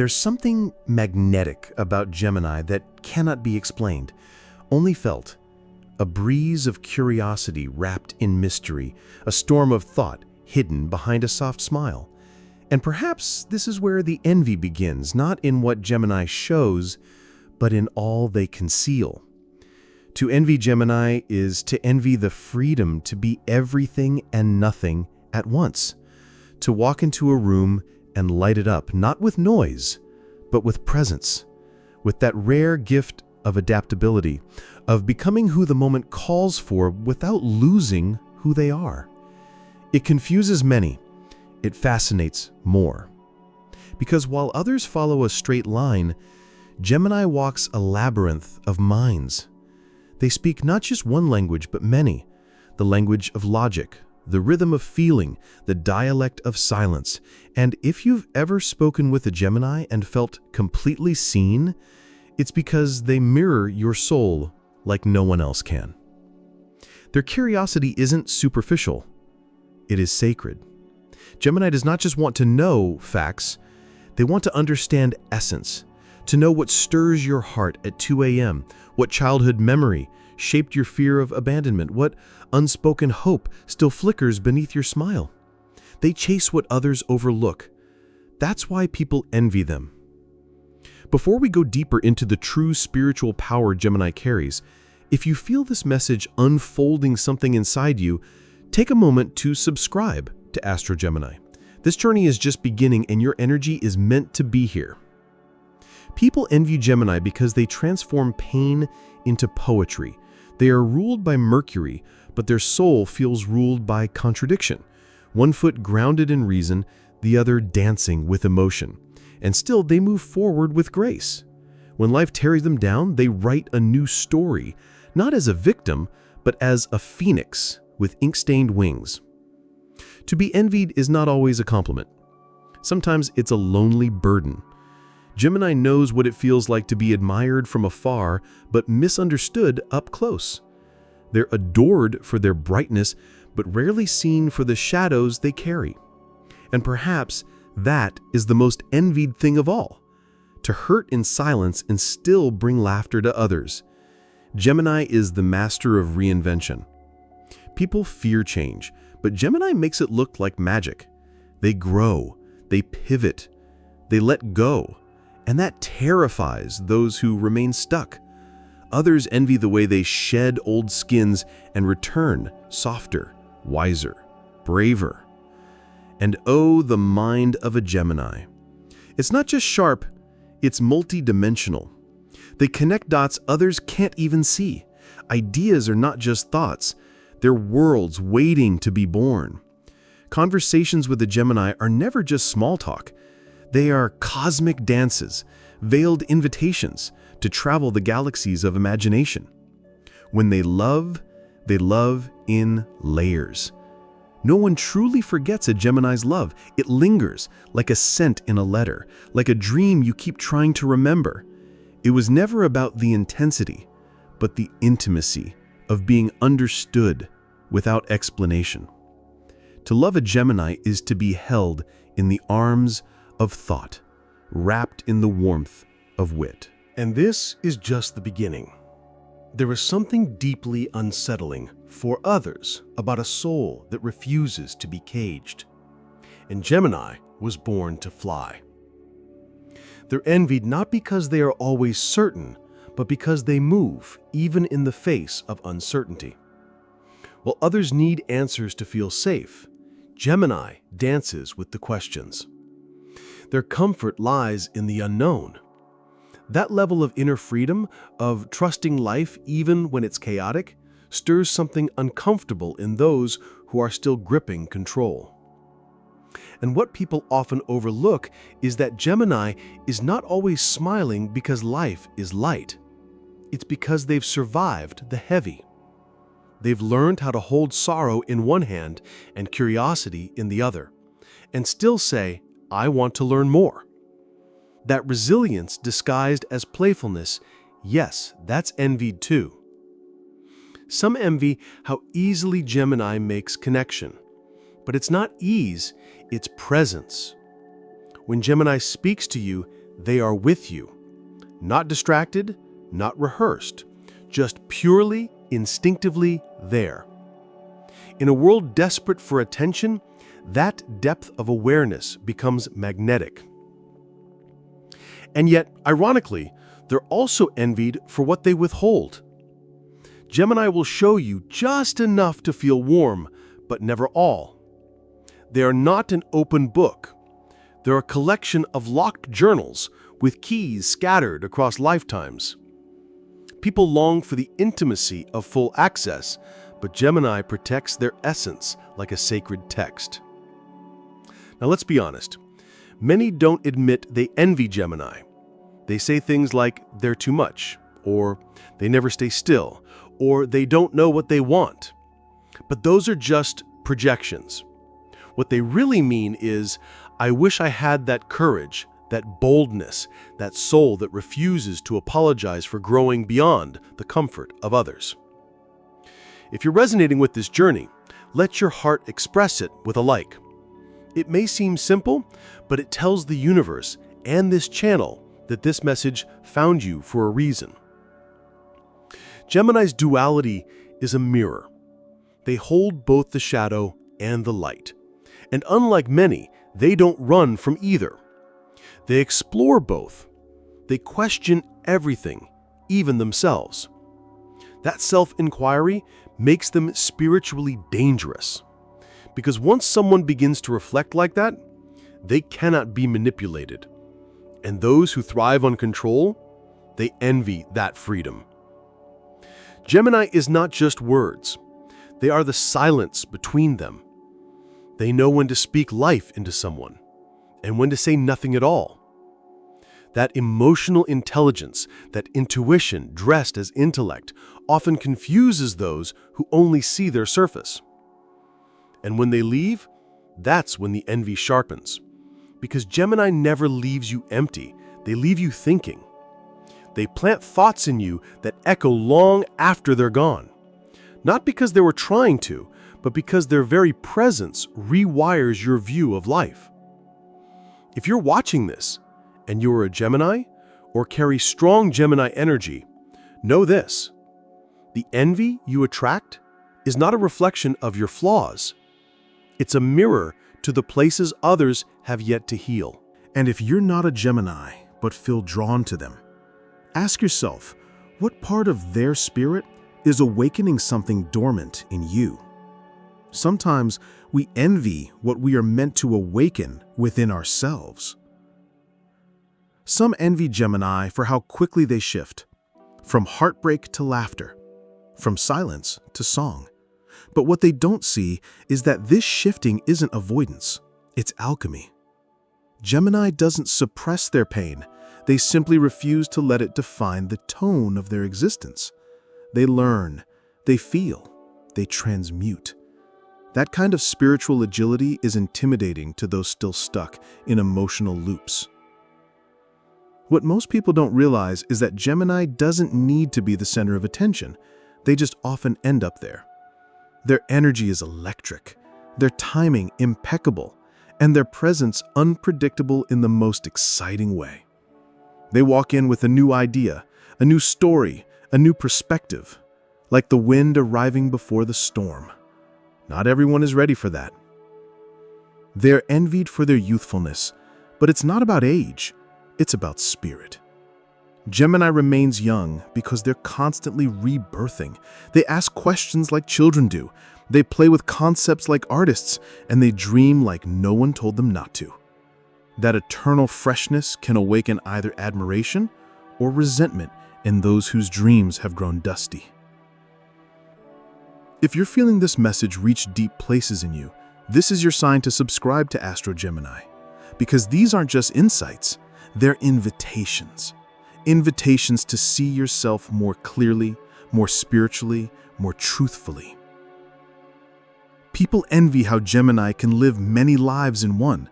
There's something magnetic about Gemini that cannot be explained, only felt. A breeze of curiosity wrapped in mystery, a storm of thought hidden behind a soft smile. And perhaps this is where the envy begins, not in what Gemini shows, but in all they conceal. To envy Gemini is to envy the freedom to be everything and nothing at once. To walk into a room and light it up, not with noise, but with presence, with that rare gift of adaptability, of becoming who the moment calls for without losing who they are. It confuses many. It fascinates more. Because while others follow a straight line, Gemini walks a labyrinth of minds. They speak not just one language, but many. The language of logic, the rhythm of feeling, the dialect of silence. And if you've ever spoken with a Gemini and felt completely seen, it's because they mirror your soul like no one else can. Their curiosity isn't superficial. It is sacred. Gemini does not just want to know facts, they want to understand essence, to know what stirs your heart at 2 a.m., what childhood memory shaped your fear of abandonment, what unspoken hope still flickers beneath your smile. They chase what others overlook. That's why people envy them. Before we go deeper into the true spiritual power Gemini carries, if you feel this message unfolding something inside you, take a moment to subscribe to Astro Gemini. This journey is just beginning and your energy is meant to be here. People envy Gemini because they transform pain into poetry. They are ruled by Mercury, but their soul feels ruled by contradiction. One foot grounded in reason, the other dancing with emotion. And still they move forward with grace. When life tears them down, they write a new story, not as a victim, but as a phoenix with ink-stained wings. To be envied is not always a compliment. Sometimes it's a lonely burden. Gemini knows what it feels like to be admired from afar, but misunderstood up close. They're adored for their brightness, but rarely seen for the shadows they carry. And perhaps that is the most envied thing of all, to hurt in silence and still bring laughter to others. Gemini is the master of reinvention. People fear change, but Gemini makes it look like magic. They grow, they pivot, they let go, and that terrifies those who remain stuck. Others envy the way they shed old skins and return softer, wiser, braver. And oh, the mind of a Gemini. It's not just sharp, it's multi-dimensional. They connect dots others can't even see. Ideas are not just thoughts, they're worlds waiting to be born. Conversations with a Gemini are never just small talk. They are cosmic dances, veiled invitations to travel the galaxies of imagination. When they love in layers. No one truly forgets a Gemini's love. It lingers like a scent in a letter, like a dream you keep trying to remember. It was never about the intensity, but the intimacy of being understood without explanation. To love a Gemini is to be held in the arms of thought, wrapped in the warmth of wit. And this is just the beginning. There is something deeply unsettling for others about a soul that refuses to be caged. And Gemini was born to fly. They're envied not because they are always certain, but because they move even in the face of uncertainty. While others need answers to feel safe, Gemini dances with the questions. Their comfort lies in the unknown. That level of inner freedom, of trusting life even when it's chaotic, stirs something uncomfortable in those who are still gripping control. And what people often overlook is that Gemini is not always smiling because life is light. It's because they've survived the heavy. They've learned how to hold sorrow in one hand and curiosity in the other, and still say, I want to learn more. That resilience disguised as playfulness, yes, that's envied too. Some envy how easily Gemini makes connection. But it's not ease, it's presence. When Gemini speaks to you, They are with you. Not distracted, not rehearsed, just purely, instinctively there. In a world desperate for attention, that depth of awareness becomes magnetic. And yet, ironically, they're also envied for what they withhold. Gemini will show you just enough to feel warm, but never all. They are not an open book. They're a collection of locked journals with keys scattered across lifetimes. People long for the intimacy of full access, but Gemini protects their essence like a sacred text. Now let's be honest. Many don't admit they envy Gemini. They say things like they're too much, or they never stay still, or they don't know what they want. But those are just projections. What they really mean is, I wish I had that courage, that boldness, that soul that refuses to apologize for growing beyond the comfort of others. If you're resonating with this journey, let your heart express it with a like. It may seem simple, but it tells the universe and this channel that this message found you for a reason. Gemini's duality is a mirror. They hold both the shadow and the light. And unlike many, they don't run from either. They explore both. They question everything, even themselves. That self-inquiry makes them spiritually dangerous. Because once someone begins to reflect like that, they cannot be manipulated. And those who thrive on control, they envy that freedom. Gemini is not just words. They are the silence between them. They know when to speak life into someone and when to say nothing at all. That emotional intelligence, that intuition dressed as intellect, often confuses those who only see their surface. And when they leave, that's when the envy sharpens. Because Gemini never leaves you empty, they leave you thinking. They plant thoughts in you that echo long after they're gone. Not because they were trying to, but because their very presence rewires your view of life. If you're watching this, and you're a Gemini, or carry strong Gemini energy, know this: the envy you attract is not a reflection of your flaws. It's a mirror to the places others have yet to heal. And if you're not a Gemini, but feel drawn to them, ask yourself, what part of their spirit is awakening something dormant in you? Sometimes we envy what we are meant to awaken within ourselves. Some envy Gemini for how quickly they shift, from heartbreak to laughter, from silence to song. But what they don't see is that this shifting isn't avoidance, it's alchemy. Gemini doesn't suppress their pain, they simply refuse to let it define the tone of their existence. They learn, they feel, they transmute. That kind of spiritual agility is intimidating to those still stuck in emotional loops. What most people don't realize is that Gemini doesn't need to be the center of attention. They just often end up there. Their energy is electric, their timing impeccable, and their presence unpredictable in the most exciting way. They walk in with a new idea, a new story, a new perspective, like the wind arriving before the storm. Not everyone is ready for that. They're envied for their youthfulness, but it's not about age, it's about spirit. Gemini remains young because they're constantly rebirthing. They ask questions like children do. They play with concepts like artists, and they dream like no one told them not to. That eternal freshness can awaken either admiration or resentment in those whose dreams have grown dusty. If you're feeling this message reach deep places in you, this is your sign to subscribe to Astro Gemini. Because these aren't just insights, they're invitations. Invitations to see yourself more clearly, more spiritually, more truthfully. People envy how Gemini can live many lives in one.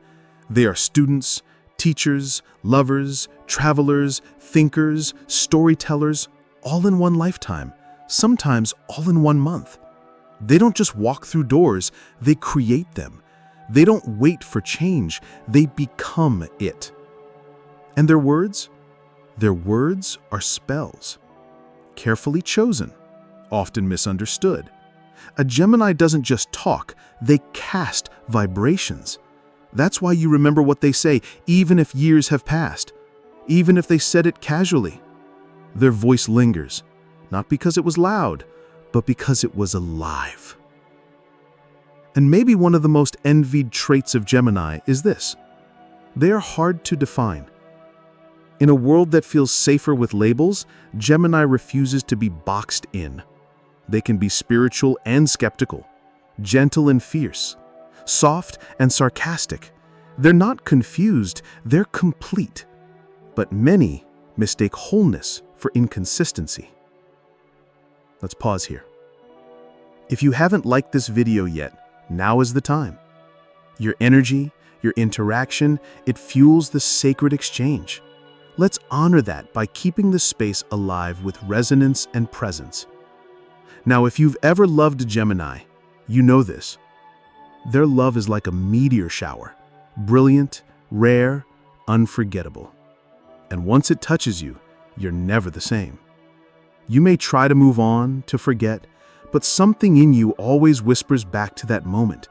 They are students, teachers, lovers, travelers, thinkers, storytellers, all in one lifetime, sometimes all in 1 month. They don't just walk through doors, they create them. They don't wait for change, they become it. And their words? Their words are spells. Carefully chosen, often misunderstood. A Gemini doesn't just talk, they cast vibrations. That's why you remember what they say, even if years have passed, even if they said it casually. Their voice lingers, not because it was loud, but because it was alive. And maybe one of the most envied traits of Gemini is this: they are hard to define. In a world that feels safer with labels, Gemini refuses to be boxed in. They can be spiritual and skeptical, gentle and fierce, soft and sarcastic. They're not confused, they're complete. But many mistake wholeness for inconsistency. Let's pause here. If you haven't liked this video yet, now is the time. Your energy, your interaction, it fuels the sacred exchange. Let's honor that by keeping the space alive with resonance and presence. Now, if you've ever loved a Gemini, you know this. Their love is like a meteor shower, brilliant, rare, unforgettable. And once it touches you, you're never the same. You may try to move on, to forget, but something in you always whispers back to that moment,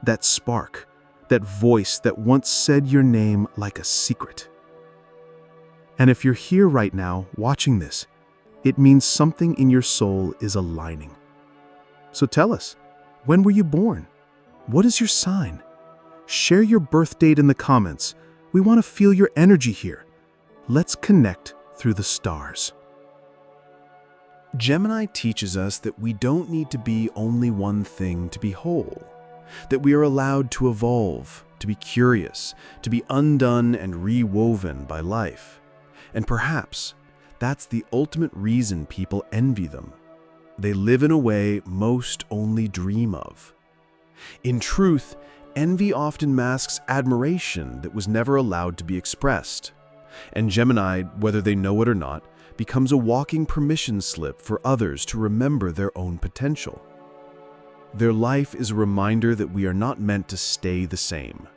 that spark, that voice that once said your name like a secret. And if you're here right now watching this, it means something in your soul is aligning. So tell us, when were you born? What is your sign? Share your birth date in the comments. We want to feel your energy here. Let's connect through the stars. Gemini teaches us that we don't need to be only one thing to be whole, that we are allowed to evolve, to be curious, to be undone and rewoven by life. And perhaps that's the ultimate reason people envy them. They live in a way most only dream of. In truth, envy often masks admiration that was never allowed to be expressed. And Gemini, whether they know it or not, becomes a walking permission slip for others to remember their own potential. Their life is a reminder that we are not meant to stay the same.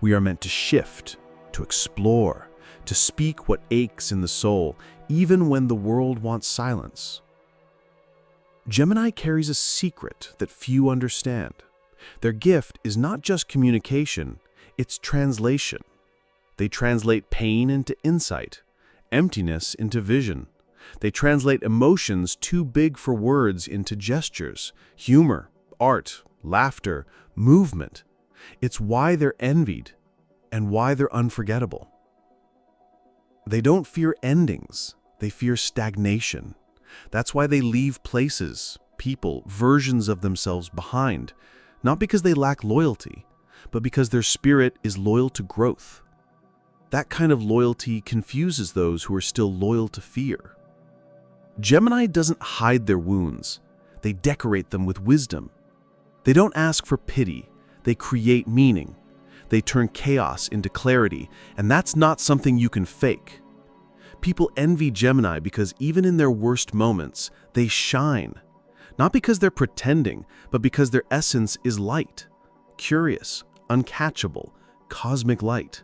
We are meant to shift, to explore, to speak what aches in the soul, even when the world wants silence. Gemini carries a secret that few understand. Their gift is not just communication, it's translation. They translate pain into insight, emptiness into vision. They translate emotions too big for words into gestures, humor, art, laughter, movement. It's why they're envied and why they're unforgettable. They don't fear endings, they fear stagnation. That's why they leave places, people, versions of themselves behind, not because they lack loyalty, but because their spirit is loyal to growth. That kind of loyalty confuses those who are still loyal to fear. Gemini doesn't hide their wounds, they decorate them with wisdom. They don't ask for pity, they create meaning. They turn chaos into clarity, and that's not something you can fake. People envy Gemini because even in their worst moments, they shine. Not because they're pretending, but because their essence is light, curious, uncatchable, cosmic light.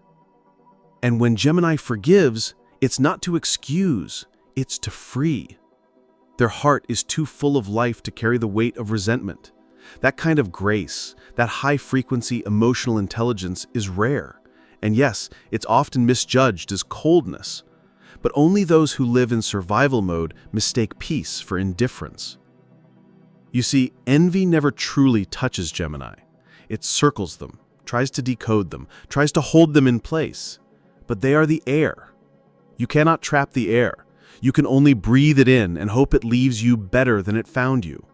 And when Gemini forgives, it's not to excuse, it's to free. Their heart is too full of life to carry the weight of resentment. That kind of grace, that high-frequency emotional intelligence is rare. And yes, it's often misjudged as coldness. But only those who live in survival mode mistake peace for indifference. You see, envy never truly touches Gemini. It circles them, tries to decode them, tries to hold them in place. But they are the air. You cannot trap the air. You can only breathe it in and hope it leaves you better than it found you.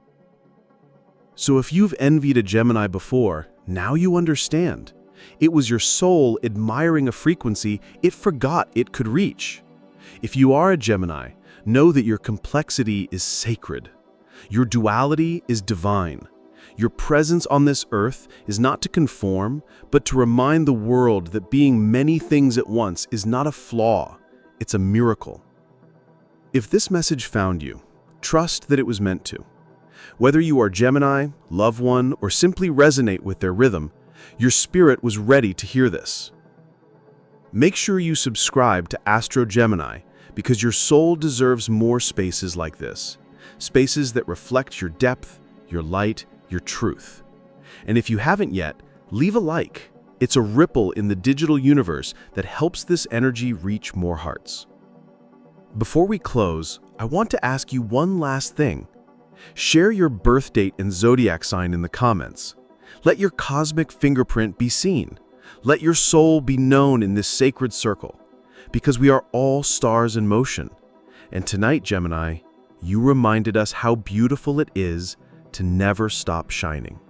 So if you've envied a Gemini before, now you understand. It was your soul admiring a frequency it forgot it could reach. If you are a Gemini, know that your complexity is sacred. Your duality is divine. Your presence on this earth is not to conform, but to remind the world that being many things at once is not a flaw, it's a miracle. If this message found you, trust that it was meant to. Whether you are Gemini, love one, or simply resonate with their rhythm, your spirit was ready to hear this. Make sure you subscribe to Astro Gemini because your soul deserves more spaces like this. Spaces that reflect your depth, your light, your truth. And if you haven't yet, leave a like. It's a ripple in the digital universe that helps this energy reach more hearts. Before we close, I want to ask you one last thing. Share your birth date and zodiac sign in the comments. Let your cosmic fingerprint be seen. Let your soul be known in this sacred circle, because we are all stars in motion. And tonight, Gemini, you reminded us how beautiful it is to never stop shining.